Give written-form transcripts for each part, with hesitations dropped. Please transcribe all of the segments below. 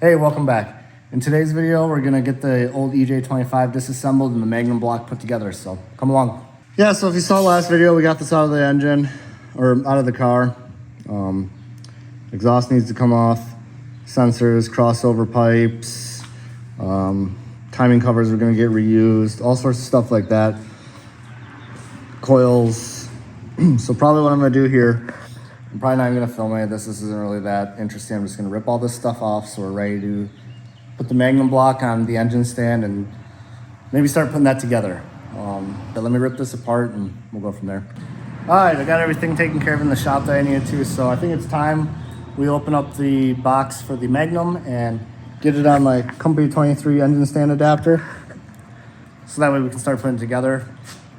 Hey, welcome back. In today's video, we're gonna get the old EJ25 disassembled and the Magnum block put together, so come along. Yeah, so if you saw last video, we got this out of the engine, or out of the car. Exhaust needs to come off, sensors, crossover pipes, timing covers are gonna get reused, all sorts of stuff like that. Coils. So probably what I'm gonna do here, I'm probably not even gonna film any of this. This isn't really that interesting. I'm just gonna rip all this stuff off so we're ready to put the Magnum block on the engine stand and maybe start putting that together. But let me rip this apart and we'll go from there. All right, I got everything taken care of in the shop that I needed to, so I think it's time we open up the box for the Magnum and get it on my Company 23 engine stand adapter. So that way we can start putting it together.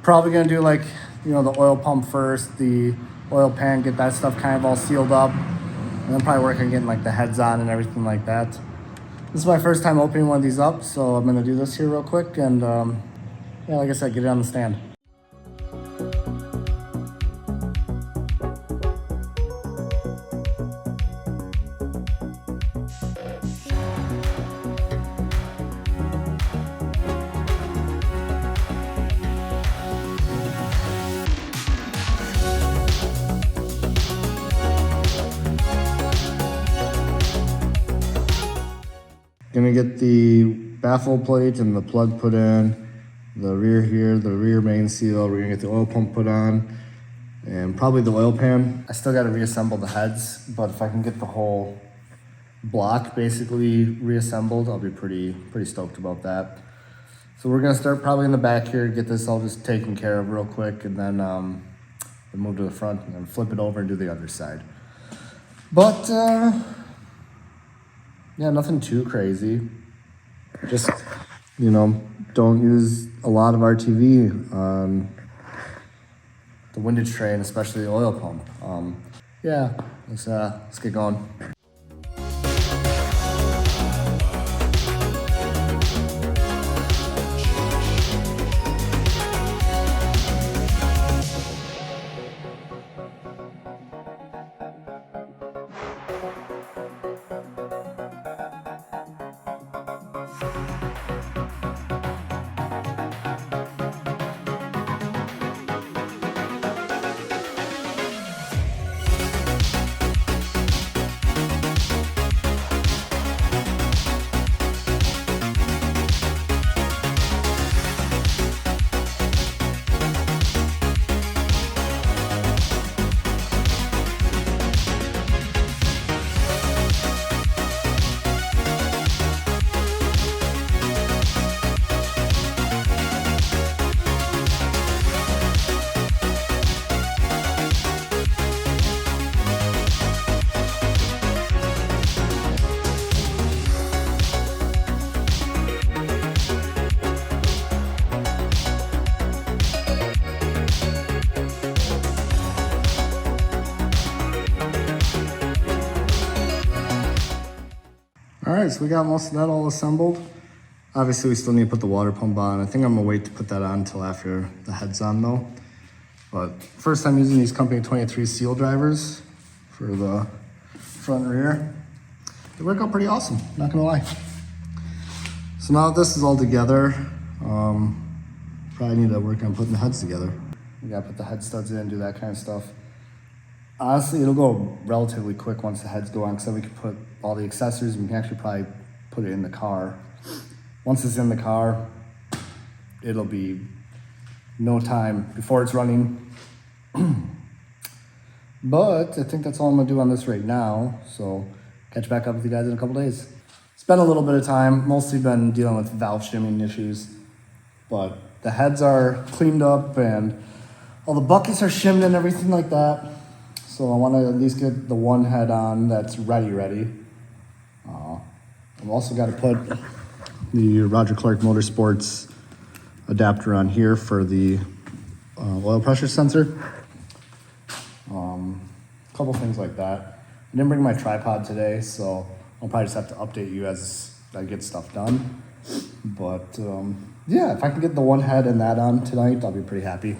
Probably gonna do like, you know, the oil pump first, the oil pan, get that stuff kind of all sealed up, and then probably work on getting like the heads on and everything like that. This is my first time opening one of these up, so I'm gonna do this here real quick and yeah, like I said, get it on the stand. Gonna get the baffle plate and the plug put in, the rear here, the rear main seal. We're gonna get the oil pump put on and probably the oil pan. I still gotta reassemble the heads, but if I can get the whole block basically reassembled, I'll be pretty stoked about that. So we're gonna start probably in the back here, get this all just taken care of real quick, and then we'll move to the front and then flip it over and do the other side. But yeah, nothing too crazy. Just, you know, don't use a lot of RTV on the windage tray and especially the oil pump. Yeah, let's get going. All right, so we got most of that all assembled. Obviously, we still need to put the water pump on. I think I'm gonna wait to put that on until after the head's on though. But first time using these Company 23 seal drivers for the front and rear. They work out pretty awesome, not gonna lie. So now that this is all together, probably need to work on putting the heads together. We gotta put the head studs in, do that kind of stuff. Honestly, it'll go relatively quick once the heads go on, because then we can put all the accessories and we can actually probably put it in the car. Once it's in the car, it'll be no time before it's running. But I think that's all I'm gonna do on this right now. So catch back up with you guys in a couple days. It's been a little bit of time, mostly been dealing with valve shimming issues, but the heads are cleaned up and all the buckets are shimmed and everything like that. So I want to at least get the one head on that's ready. I've also got to put the Roger Clark Motorsports adapter on here for the oil pressure sensor. A couple things like that. I didn't bring my tripod today, so I'll probably just have to update you as I get stuff done. But yeah, if I can get the one head and that on tonight, I'll be pretty happy.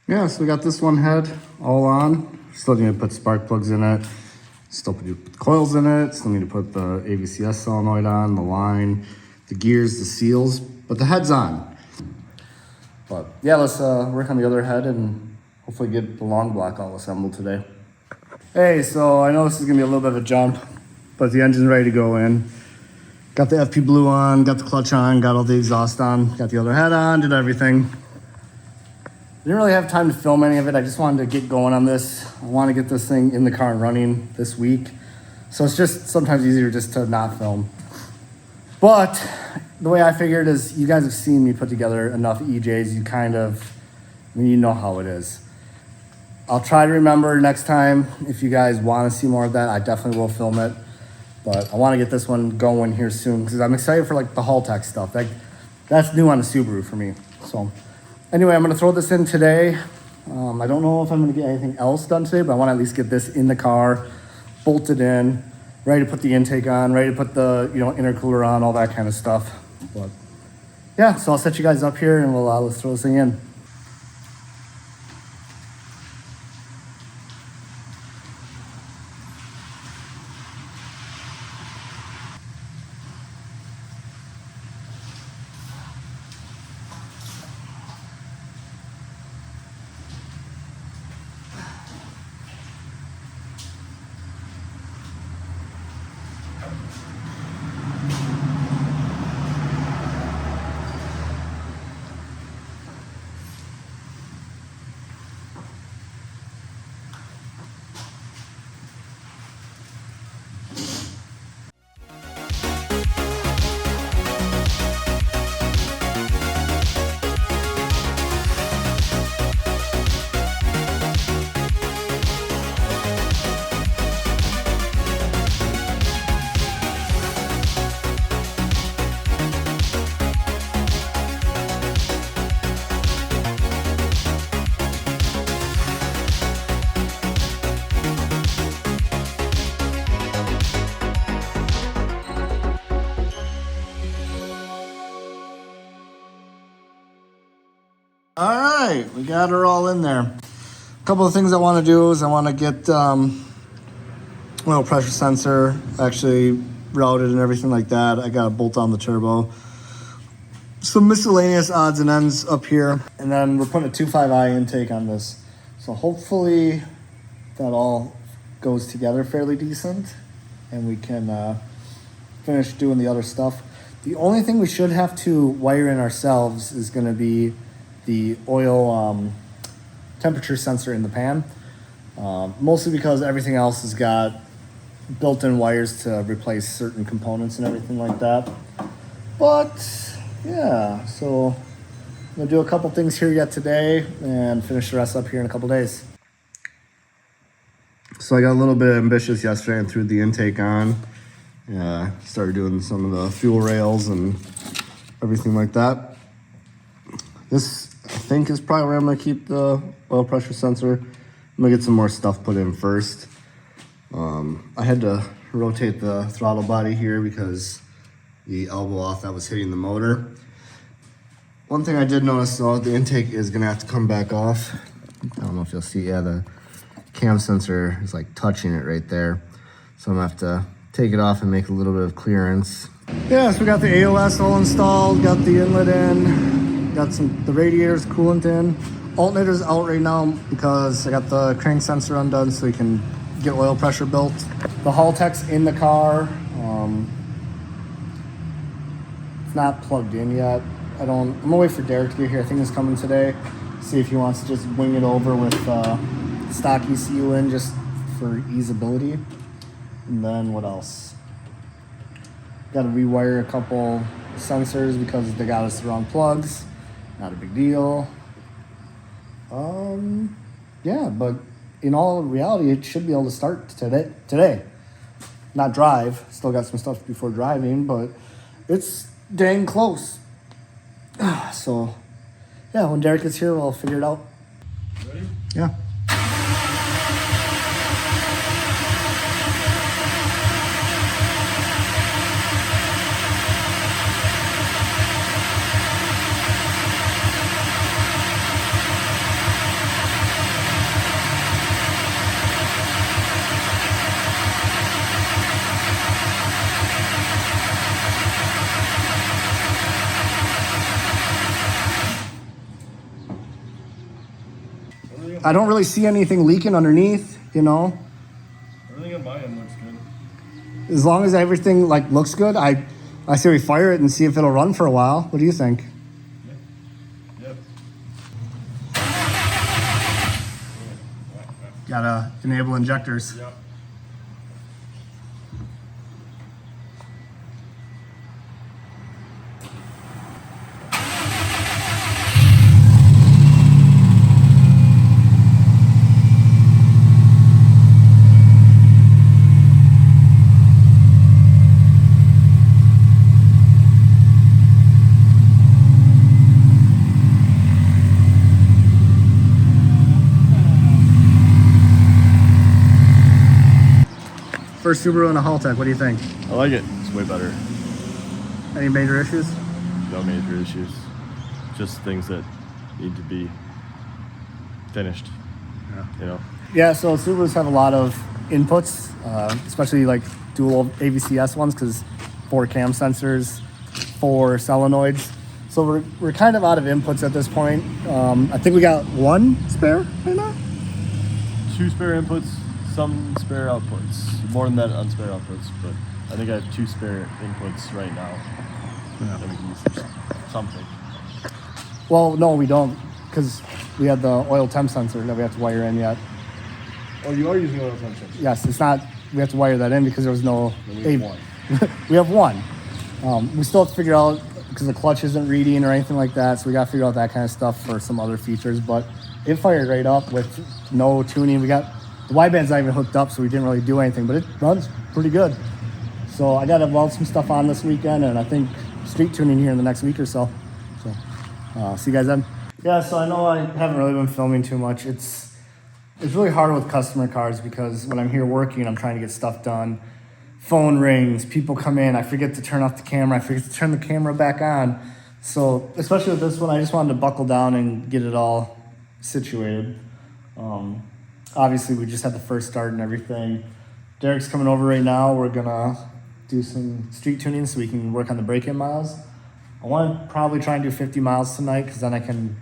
Yeah, so we got this one head all on. Still need to put spark plugs in it. Still need to put coils in it. Still need to put the AVCS solenoid on, the line, the gears, the seals, but the head's on. But yeah, let's work on the other head and hopefully get the long block all assembled today. Hey, so I know this is gonna be a little bit of a jump, but the engine's ready to go in. Got the FP Blue on, got the clutch on, got all the exhaust on, got the other head on, did everything. Didn't really have time to film any of it. I just wanted to get going on this. I want to get this thing in the car and running this week. So it's just sometimes easier just to not film. But the way I figured is you guys have seen me put together enough EJs. You know how it is. I'll try to remember next time. If you guys want to see more of that, I definitely will film it. But I want to get this one going here soon because I'm excited for like the haltech stuff. That's new on the Subaru for me. So anyway, I'm going to throw this in today. I don't know if I'm going to get anything else done today, but I want to at least get this in the car, bolted in, ready to put the intake on, ready to put the intercooler on, all that kind of stuff. But yeah, so I'll set you guys up here and let's throw this thing in. All right, we got her all in there. A couple of things I want to do is I want to get oil pressure sensor actually routed and everything like that. I got to bolt on the turbo. Some miscellaneous odds and ends up here. And then we're putting a 2.5i intake on this. So hopefully that all goes together fairly decent and we can finish doing the other stuff. The only thing we should have to wire in ourselves is going to be the oil temperature sensor in the pan. Mostly because everything else has got built-in wires to replace certain components and everything like that. But yeah, so I'm gonna do a couple things here yet today and finish the rest up here in a couple days. So I got a little bit ambitious yesterday and threw the intake on. Started doing some of the fuel rails and everything like that. This, I think, is probably where I'm gonna keep the oil pressure sensor. I'm gonna get some more stuff put in first. I had to rotate the throttle body here because the elbow off that was hitting the motor. One thing I did notice though, the intake is gonna have to come back off. I don't know if you'll see, yeah, the cam sensor is like touching it right there. So I'm gonna have to take it off and make a little bit of clearance. Yeah, so we got the AOS all installed, got the inlet in, got the radiators, coolant in. Alternator's out right now because I got the crank sensor undone so you can get oil pressure built. The haltech's in the car. It's not plugged in yet. I'm gonna wait for Derek to get here. I think he's coming today. See if he wants to just wing it over with stock ECU in just for easeability. And then what else? Got to rewire a couple sensors because they got us the wrong plugs. Not a big deal. Yeah, but in all reality, it should be able to start today. Not drive. Still got some stuff before driving, but it's dang close. So, yeah, when Derek gets here, we'll figure it out. Ready? Yeah. I don't really see anything leaking underneath, you know. Everything on my end looks good. As long as everything like looks good, I say we fire it and see if it'll run for a while. What do you think? Yep. Gotta enable injectors. Yep. First Subaru and a haltech, what do you think? I like it. It's way better. Any major issues? No major issues. Just things that need to be finished. Yeah. You know. Yeah, so Subarus have a lot of inputs, especially like dual AVCS ones, because 4 cam sensors, 4 solenoids. So we're kind of out of inputs at this point. I think we got 1 spare right now. 2 spare inputs, some spare outputs. More than that on spare outputs, but I think I have 2 spare inputs right now. Yeah. That we can use for something. Well, no, we don't, because we have the oil temp sensor that we have to wire in yet. Oh, you are using oil temp sensor? Yes, it's not, we have to wire that in because there was no... We have 1. We have 1. We still have to figure out, because the clutch isn't reading or anything like that, so we got to figure out that kind of stuff for some other features, but it fired right up with no tuning. We got, the wideband's not even hooked up, so we didn't really do anything, but it runs pretty good. So I got to weld some stuff on this weekend, and I think street tuning here in the next week or so. So see you guys then. Yeah, so I know I haven't really been filming too much. It's really hard with customer cars because when I'm here working, I'm trying to get stuff done. Phone rings, people come in, I forget to turn off the camera, I forget to turn the camera back on. So especially with this one, I just wanted to buckle down and get it all situated. Obviously, we just had the first start and everything. Derek's coming over right now. We're gonna do some street tuning so we can work on the break-in miles. I want to probably try and do 50 miles tonight because then I can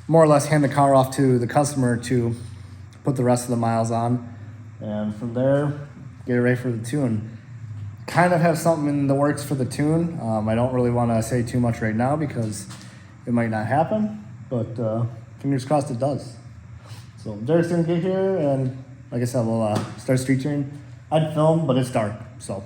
more or less hand the car off to the customer to put the rest of the miles on. And from there, get it ready for the tune. Kind of have something in the works for the tune. I don't really want to say too much right now because it might not happen, but fingers crossed it does. So Derek's gonna get here, and like I said, we'll start street tuning. I'd film, but it's dark, so.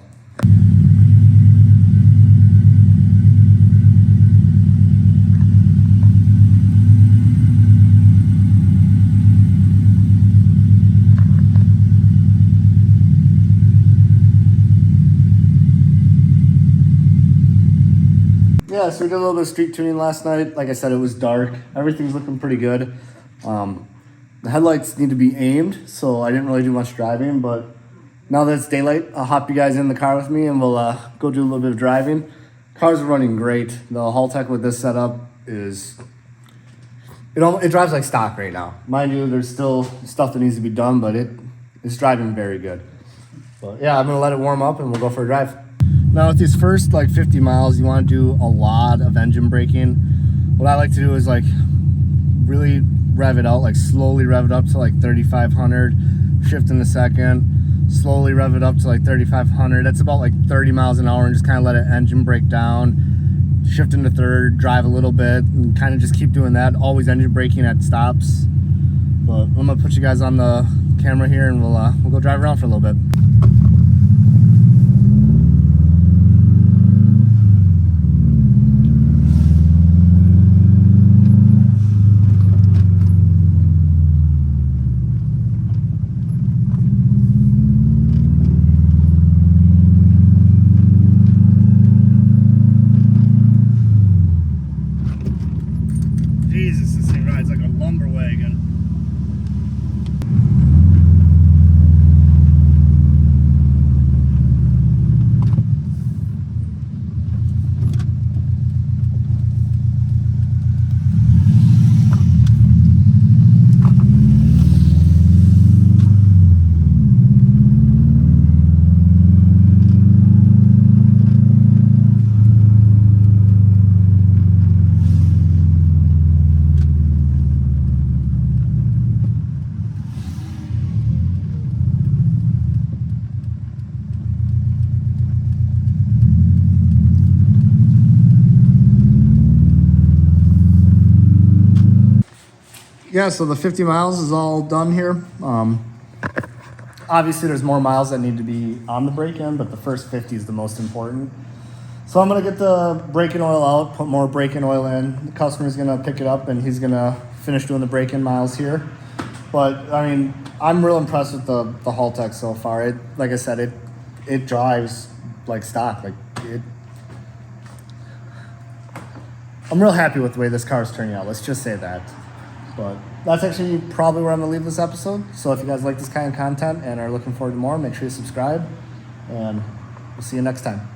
Yeah, so we did a little bit of street tuning last night. Like I said, it was dark. Everything's looking pretty good. The headlights need to be aimed, so I didn't really do much driving, but now that it's daylight, I'll hop you guys in the car with me and we'll go do a little bit of driving. Car's running great. The haltech with this setup is, it drives like stock right now. Mind you, there's still stuff that needs to be done, but it's driving very good. But yeah, I'm gonna let it warm up and we'll go for a drive. Now with these first like 50 miles, you wanna do a lot of engine braking. What I like to do is like really rev it out, like slowly rev it up to like 3,500, shift in the second, slowly rev it up to like 3,500. That's about like 30 miles an hour and just kind of let it engine brake down, shift into third, drive a little bit and kind of just keep doing that. Always engine braking at stops. But I'm gonna put you guys on the camera here and we'll go drive around for a little bit. Jesus, this thing rides like a lumber wagon. yeah, so the 50 miles is all done here. Obviously, there's more miles that need to be on the break-in, but the first 50 is the most important. So I'm gonna get the break-in oil out, put more break-in oil in. The customer's gonna pick it up, and he's gonna finish doing the break-in miles here. But I mean, I'm real impressed with the haltech so far. It, like I said, it drives like stock. Like it. I'm real happy with the way this car is turning out. Let's just say that. But that's actually probably where I'm gonna leave this episode. So if you guys like this kind of content and are looking forward to more, make sure you subscribe, and we'll see you next time.